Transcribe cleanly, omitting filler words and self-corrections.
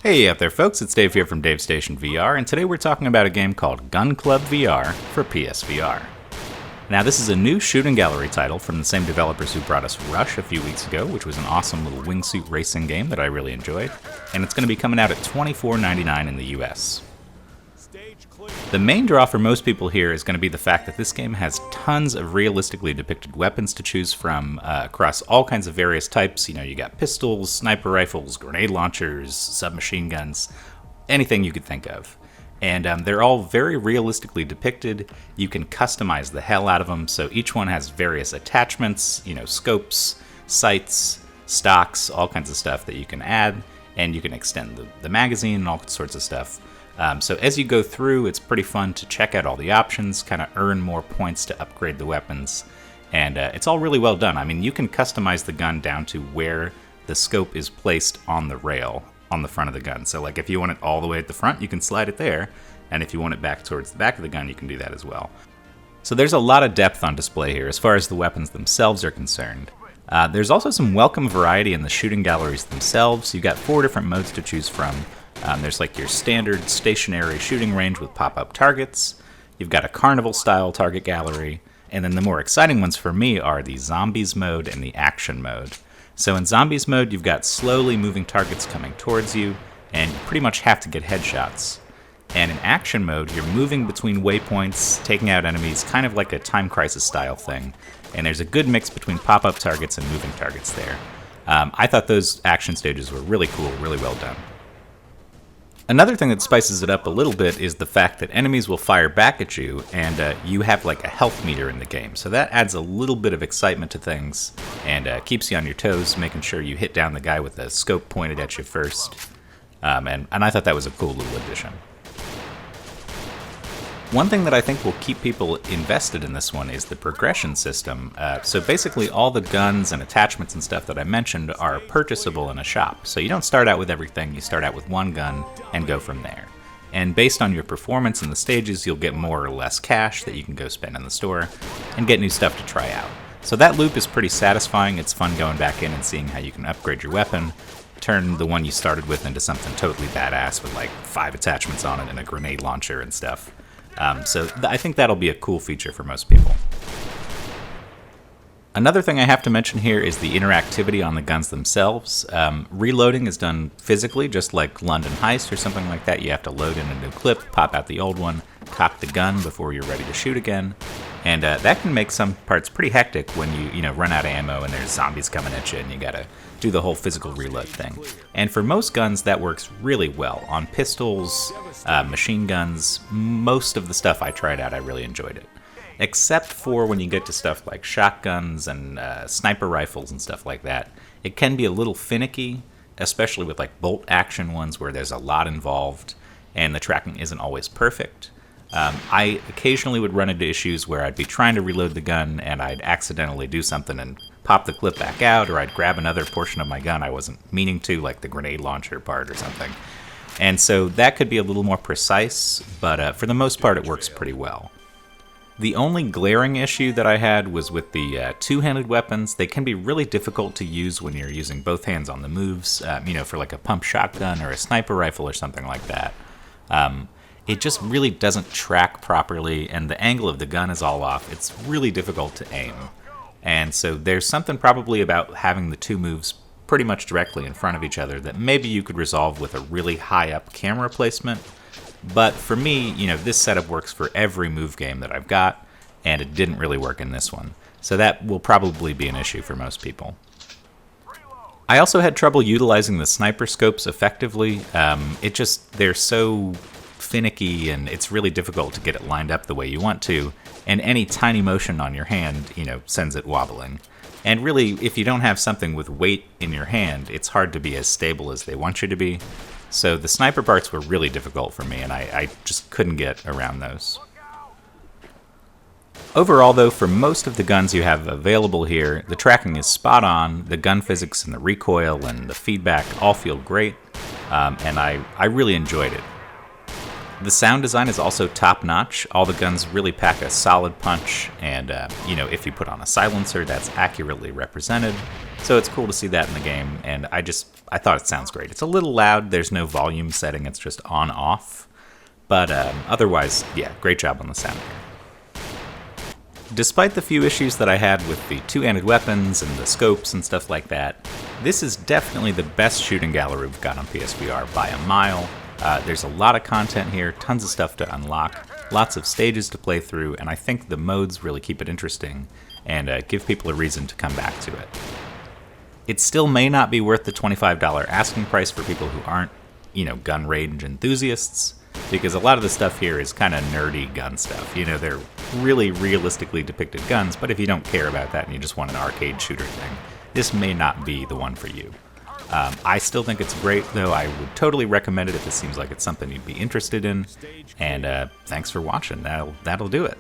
Hey out there folks, it's Dave here from Davestation VR, and today we're talking about a game called Gun Club VR for PSVR. Now this is a new shooting gallery title from the same developers who brought us Rush a few weeks ago, which was an awesome little wingsuit racing game that I really enjoyed, and it's going to be coming out at $24.99 in the US. The main draw for most people here is going to be the fact that this game has tons of realistically depicted weapons to choose from across all kinds of various types. You got pistols, sniper rifles, grenade launchers, submachine guns, anything you could think of. And they're all very realistically depicted. You can customize the hell out of them, so each one has various attachments, scopes, sights, stocks, all kinds of stuff that you can add, and you can extend the magazine and all sorts of stuff. So as you go through, it's pretty fun to check out all the options, kind of earn more points to upgrade the weapons, and it's all really well done. I mean, you can customize the gun down to where the scope is placed on the rail on the front of the gun. So like if you want it all the way at the front, you can slide it there, and if you want it back towards the back of the gun, you can do that as well. So there's a lot of depth on display here as far as the weapons themselves are concerned. There's also some welcome variety in the shooting galleries themselves. You've got 4 different modes to choose from. There's like your standard stationary shooting range with pop-up targets. You've got a carnival-style target gallery. And then the more exciting ones for me are the zombies mode and the action mode. So in zombies mode, you've got slowly moving targets coming towards you, and you pretty much have to get headshots. And in action mode, you're moving between waypoints, taking out enemies, kind of like a Time Crisis style thing. And there's a good mix between pop-up targets and moving targets there. I thought those action stages were really cool, really well done. Another thing that spices it up a little bit is the fact that enemies will fire back at you, and you have like a health meter in the game. So that adds a little bit of excitement to things, and keeps you on your toes, making sure you hit down the guy with the scope pointed at you first. And I thought that was a cool little addition. One thing that I think will keep people invested in this one is the progression system. So basically all the guns and attachments and stuff that I mentioned are purchasable in a shop. So you don't start out with everything, you start out with one gun and go from there. And based on your performance in the stages, you'll get more or less cash that you can go spend in the store and get new stuff to try out. So that loop is pretty satisfying. It's fun going back in and seeing how you can upgrade your weapon, turn the one you started with into something totally badass with like 5 attachments on it and a grenade launcher and stuff. So I think that'll be a cool feature for most people. Another thing I have to mention here is the interactivity on the guns themselves. Reloading is done physically, just like London Heist or something like that. You have to load in a new clip, pop out the old one, cock the gun before you're ready to shoot again. And that can make some parts pretty hectic when you run out of ammo and there's zombies coming at you and you gotta do the whole physical reload thing. And for most guns, that works really well. On pistols, machine guns, most of the stuff I tried out, I really enjoyed it. Except for when you get to stuff like shotguns and sniper rifles and stuff like that. It can be a little finicky, especially with like bolt action ones where there's a lot involved and the tracking isn't always perfect. I occasionally would run into issues where I'd be trying to reload the gun and I'd accidentally do something and pop the clip back out, or I'd grab another portion of my gun I wasn't meaning to, like the grenade launcher part or something. And so that could be a little more precise, but for the most part it works pretty well. The only glaring issue that I had was with the two-handed weapons. They can be really difficult to use when you're using both hands on the moves, for like a pump shotgun or a sniper rifle or something like that. It just really doesn't track properly, and the angle of the gun is all off. It's really difficult to aim. And so there's something probably about having the two moves pretty much directly in front of each other that maybe you could resolve with a really high-up camera placement. But for me, this setup works for every move game that I've got, and it didn't really work in this one. So that will probably be an issue for most people. I also had trouble utilizing the sniper scopes effectively. They're so finicky, and it's really difficult to get it lined up the way you want to, and any tiny motion on your hand, sends it wobbling. And really, if you don't have something with weight in your hand, it's hard to be as stable as they want you to be. So the sniper parts were really difficult for me, and I just couldn't get around those. Overall, though, for most of the guns you have available here, the tracking is spot on, the gun physics and the recoil and the feedback all feel great, and I really enjoyed it. The sound design is also top-notch. All the guns really pack a solid punch, and if you put on a silencer, that's accurately represented. So it's cool to see that in the game, and I thought it sounds great. It's a little loud, there's no volume setting, it's just on-off. But otherwise, yeah, great job on the sound here. Despite the few issues that I had with the two-handed weapons and the scopes and stuff like that, this is definitely the best shooting gallery we've got on PSVR by a mile. There's a lot of content here, tons of stuff to unlock, lots of stages to play through, and I think the modes really keep it interesting and give people a reason to come back to it. It still may not be worth the $25 asking price for people who aren't, gun range enthusiasts, because a lot of the stuff here is kind of nerdy gun stuff. They're really realistically depicted guns, but if you don't care about that and you just want an arcade shooter thing, this may not be the one for you. I still think it's great, though. I would totally recommend it if it seems like it's something you'd be interested in. And thanks for watching. That'll do it.